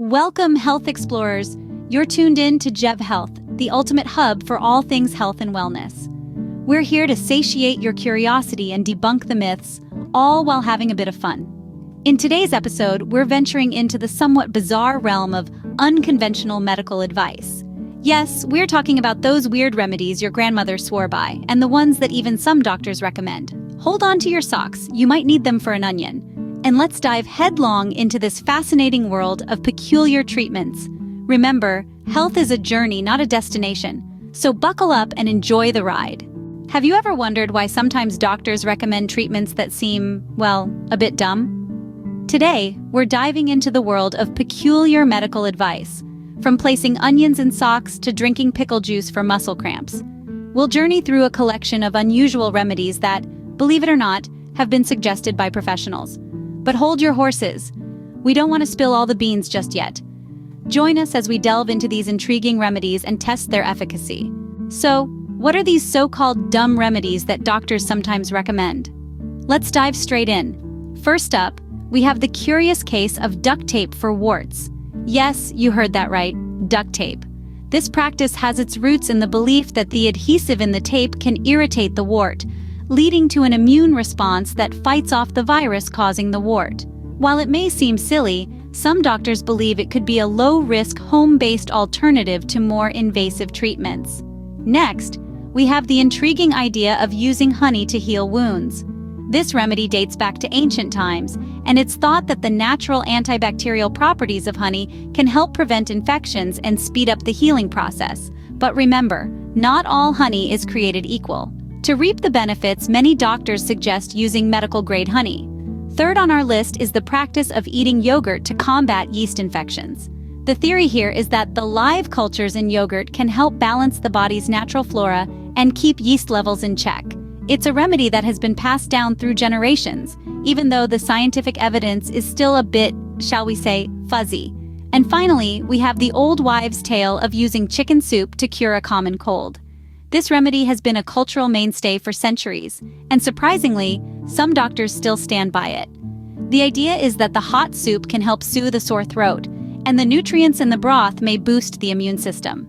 Welcome, health explorers. You're tuned in to Jev Health, the ultimate hub for all things health and wellness. We're here to satiate your curiosity and debunk the myths, all while having a bit of fun. In today's episode, we're venturing into the somewhat bizarre realm of unconventional medical advice. Yes, we're talking about those weird remedies your grandmother swore by, and the ones that even some doctors recommend. Hold on to your socks, you might need them for an onion. And let's dive headlong into this fascinating world of peculiar treatments. Remember, health is a journey, not a destination. So buckle up and enjoy the ride. Have you ever wondered why sometimes doctors recommend treatments that seem, well, a bit dumb? Today, we're diving into the world of peculiar medical advice, from placing onions in socks to drinking pickle juice for muscle cramps. We'll journey through a collection of unusual remedies that, believe it or not, have been suggested by professionals. But hold your horses. We don't want to spill all the beans just yet. Join us as we delve into these intriguing remedies and test their efficacy. So, what are these so-called dumb remedies that doctors sometimes recommend? Let's dive straight in. First up, we have the curious case of duct tape for warts. Yes, you heard that right, duct tape. This practice has its roots in the belief that the adhesive in the tape can irritate the wart, leading to an immune response that fights off the virus causing the wart. While it may seem silly, some doctors believe it could be a low-risk, home-based alternative to more invasive treatments. Next, we have the intriguing idea of using honey to heal wounds. This remedy dates back to ancient times, and it's thought that the natural antibacterial properties of honey can help prevent infections and speed up the healing process. But remember, not all honey is created equal. To reap the benefits, many doctors suggest using medical-grade honey. Third on our list is the practice of eating yogurt to combat yeast infections. The theory here is that the live cultures in yogurt can help balance the body's natural flora and keep yeast levels in check. It's a remedy that has been passed down through generations, even though the scientific evidence is still a bit, shall we say, fuzzy. And finally, we have the old wives' tale of using chicken soup to cure a common cold. This remedy has been a cultural mainstay for centuries, and surprisingly, some doctors still stand by it. The idea is that the hot soup can help soothe a sore throat, and the nutrients in the broth may boost the immune system.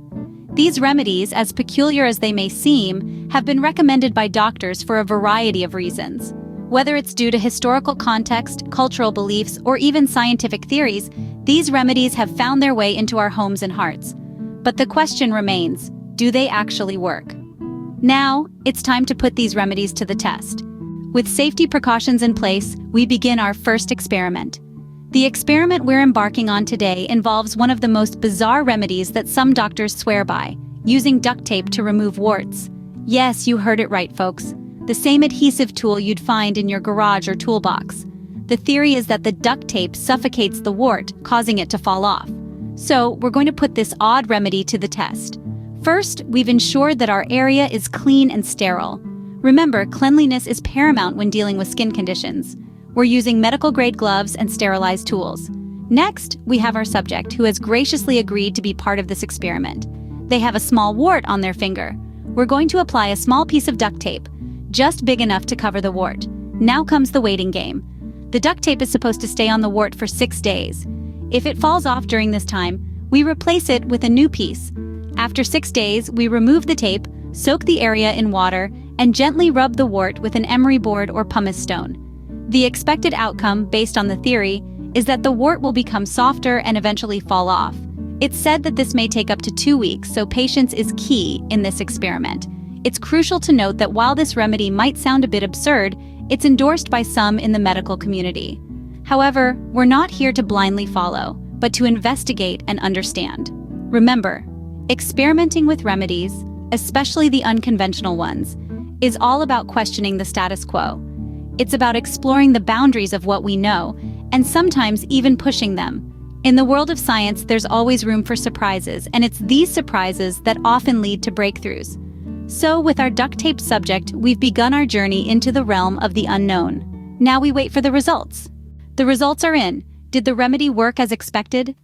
These remedies, as peculiar as they may seem, have been recommended by doctors for a variety of reasons. Whether it's due to historical context, cultural beliefs, or even scientific theories, these remedies have found their way into our homes and hearts. But the question remains, do they actually work? Now, it's time to put these remedies to the test. With safety precautions in place, we begin our first experiment. The experiment we're embarking on today involves one of the most bizarre remedies that some doctors swear by, using duct tape to remove warts. Yes, you heard it right, folks. The same adhesive tool you'd find in your garage or toolbox. The theory is that the duct tape suffocates the wart, causing it to fall off. So, we're going to put this odd remedy to the test. First, we've ensured that our area is clean and sterile. Remember, cleanliness is paramount when dealing with skin conditions. We're using medical-grade gloves and sterilized tools. Next, we have our subject, who has graciously agreed to be part of this experiment. They have a small wart on their finger. We're going to apply a small piece of duct tape, just big enough to cover the wart. Now comes the waiting game. The duct tape is supposed to stay on the wart for 6 days. If it falls off during this time, we replace it with a new piece. After 6 days, we remove the tape, soak the area in water, and gently rub the wart with an emery board or pumice stone. The expected outcome, based on the theory, is that the wart will become softer and eventually fall off. It's said that this may take up to 2 weeks, so patience is key in this experiment. It's crucial to note that while this remedy might sound a bit absurd, it's endorsed by some in the medical community. However, we're not here to blindly follow, but to investigate and understand. Remember, experimenting with remedies, especially the unconventional ones, is all about questioning the status quo. It's about exploring the boundaries of what we know, and sometimes even pushing them. In the world of science, there's always room for surprises, and it's these surprises that often lead to breakthroughs. So, with our duct tape subject, we've begun our journey into the realm of the unknown. Now we wait for the results. The results are in. Did the remedy work as expected?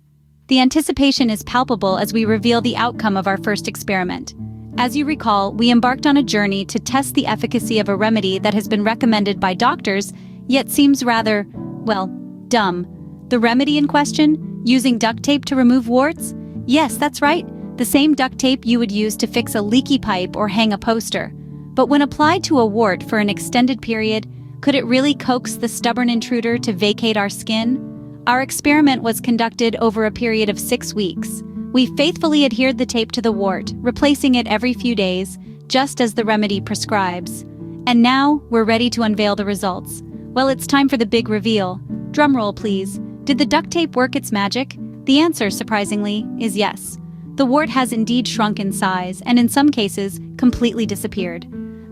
The anticipation is palpable as we reveal the outcome of our first experiment. As you recall, we embarked on a journey to test the efficacy of a remedy that has been recommended by doctors, yet seems rather, well, dumb. The remedy in question? Using duct tape to remove warts? Yes, that's right. The same duct tape you would use to fix a leaky pipe or hang a poster. But when applied to a wart for an extended period, could it really coax the stubborn intruder to vacate our skin? Our experiment was conducted over a period of 6 weeks. We faithfully adhered the tape to the wart, replacing it every few days, just as the remedy prescribes. And now, we're ready to unveil the results. Well, it's time for the big reveal. Drumroll, please. Did the duct tape work its magic? The answer, surprisingly, is yes. The wart has indeed shrunk in size, and in some cases, completely disappeared.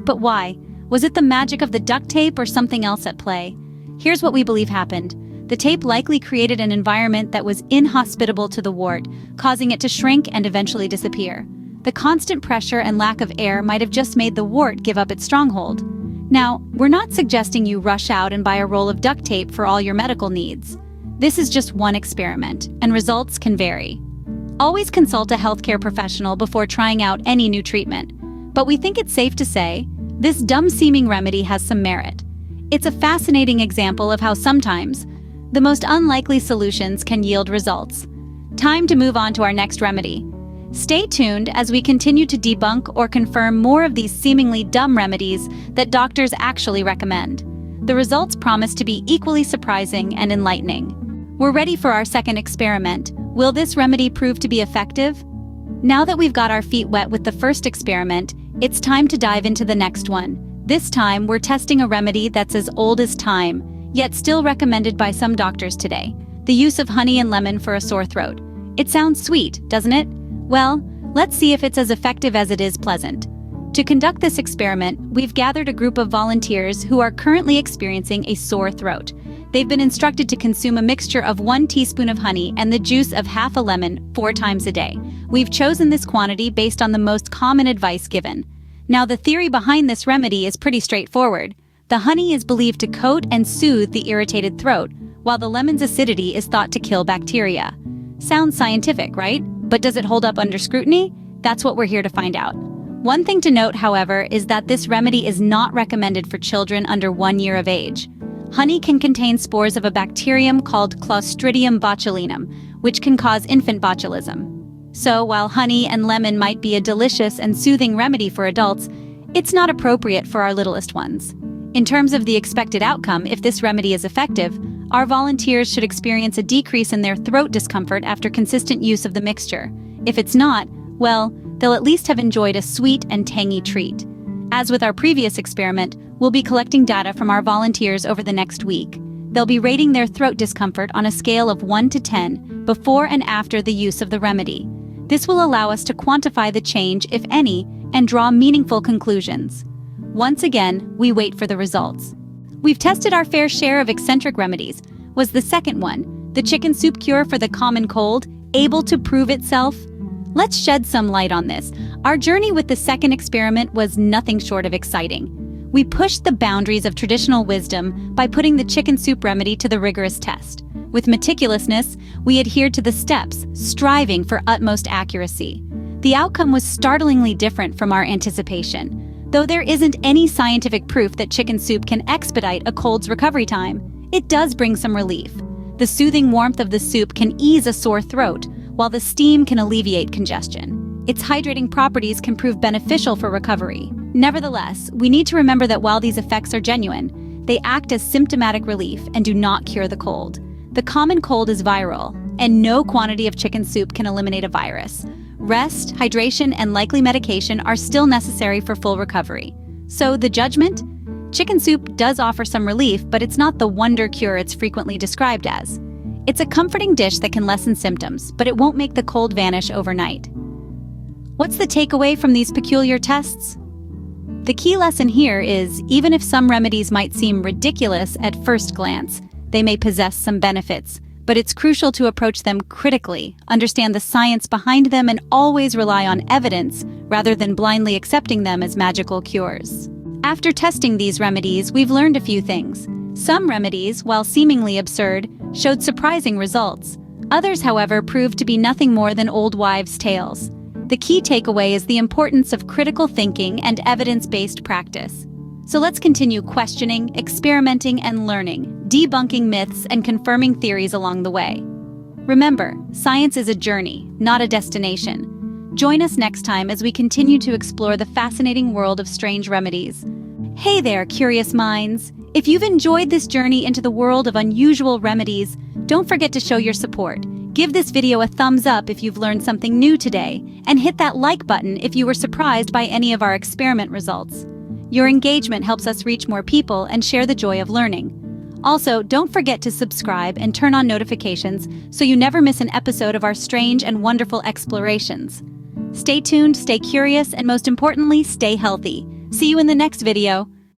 But why? Was it the magic of the duct tape or something else at play? Here's what we believe happened. The tape likely created an environment that was inhospitable to the wart, causing it to shrink and eventually disappear. The constant pressure and lack of air might have just made the wart give up its stronghold. Now, we're not suggesting you rush out and buy a roll of duct tape for all your medical needs. This is just one experiment, and results can vary. Always consult a healthcare professional before trying out any new treatment. But we think it's safe to say, this dumb-seeming remedy has some merit. It's a fascinating example of how sometimes the most unlikely solutions can yield results. Time to move on to our next remedy. Stay tuned as we continue to debunk or confirm more of these seemingly dumb remedies that doctors actually recommend. The results promise to be equally surprising and enlightening. We're ready for our second experiment. Will this remedy prove to be effective? Now that we've got our feet wet with the first experiment, it's time to dive into the next one. This time, we're testing a remedy that's as old as time, yet still recommended by some doctors today: the use of honey and lemon for a sore throat. It sounds sweet, doesn't it? Well, let's see if it's as effective as it is pleasant. To conduct this experiment, we've gathered a group of volunteers who are currently experiencing a sore throat. They've been instructed to consume a mixture of 1 teaspoon of honey and the juice of half a lemon 4 times a day. We've chosen this quantity based on the most common advice given. Now, the theory behind this remedy is pretty straightforward. The honey is believed to coat and soothe the irritated throat, while the lemon's acidity is thought to kill bacteria. Sounds scientific, right? But does it hold up under scrutiny? That's what we're here to find out. One thing to note, however, is that this remedy is not recommended for children under 1 year of age. Honey can contain spores of a bacterium called Clostridium botulinum, which can cause infant botulism. So, while honey and lemon might be a delicious and soothing remedy for adults, it's not appropriate for our littlest ones. In terms of the expected outcome, if this remedy is effective, our volunteers should experience a decrease in their throat discomfort after consistent use of the mixture. If it's not, well, they'll at least have enjoyed a sweet and tangy treat. As with our previous experiment, we'll be collecting data from our volunteers over the next week. They'll be rating their throat discomfort on a scale of 1 to 10 before and after the use of the remedy. This will allow us to quantify the change, if any, and draw meaningful conclusions. Once again, we wait for the results. We've tested our fair share of eccentric remedies. Was the second one, the chicken soup cure for the common cold, able to prove itself? Let's shed some light on this. Our journey with the second experiment was nothing short of exciting. We pushed the boundaries of traditional wisdom by putting the chicken soup remedy to the rigorous test. With meticulousness, we adhered to the steps, striving for utmost accuracy. The outcome was startlingly different from our anticipation. Though there isn't any scientific proof that chicken soup can expedite a cold's recovery time, it does bring some relief. The soothing warmth of the soup can ease a sore throat, while the steam can alleviate congestion. Its hydrating properties can prove beneficial for recovery. Nevertheless, we need to remember that while these effects are genuine, they act as symptomatic relief and do not cure the cold. The common cold is viral, and no quantity of chicken soup can eliminate a virus. Rest, hydration, and likely medication are still necessary for full recovery. So, the judgment? Chicken soup does offer some relief, but it's not the wonder cure it's frequently described as. It's a comforting dish that can lessen symptoms, but it won't make the cold vanish overnight. What's the takeaway from these peculiar tests? The key lesson here is, even if some remedies might seem ridiculous at first glance, they may possess some benefits. But it's crucial to approach them critically, understand the science behind them, and always rely on evidence rather than blindly accepting them as magical cures. After testing these remedies, we've learned a few things. Some remedies, while seemingly absurd, showed surprising results. Others, however, proved to be nothing more than old wives' tales. The key takeaway is the importance of critical thinking and evidence-based practice. So let's continue questioning, experimenting, and learning, debunking myths and confirming theories along the way. Remember, science is a journey, not a destination. Join us next time as we continue to explore the fascinating world of strange remedies. Hey there, curious minds! If you've enjoyed this journey into the world of unusual remedies, don't forget to show your support. Give this video a thumbs up if you've learned something new today, and hit that like button if you were surprised by any of our experiment results. Your engagement helps us reach more people and share the joy of learning. Also, don't forget to subscribe and turn on notifications so you never miss an episode of our strange and wonderful explorations. Stay tuned, stay curious, and most importantly, stay healthy. See you in the next video.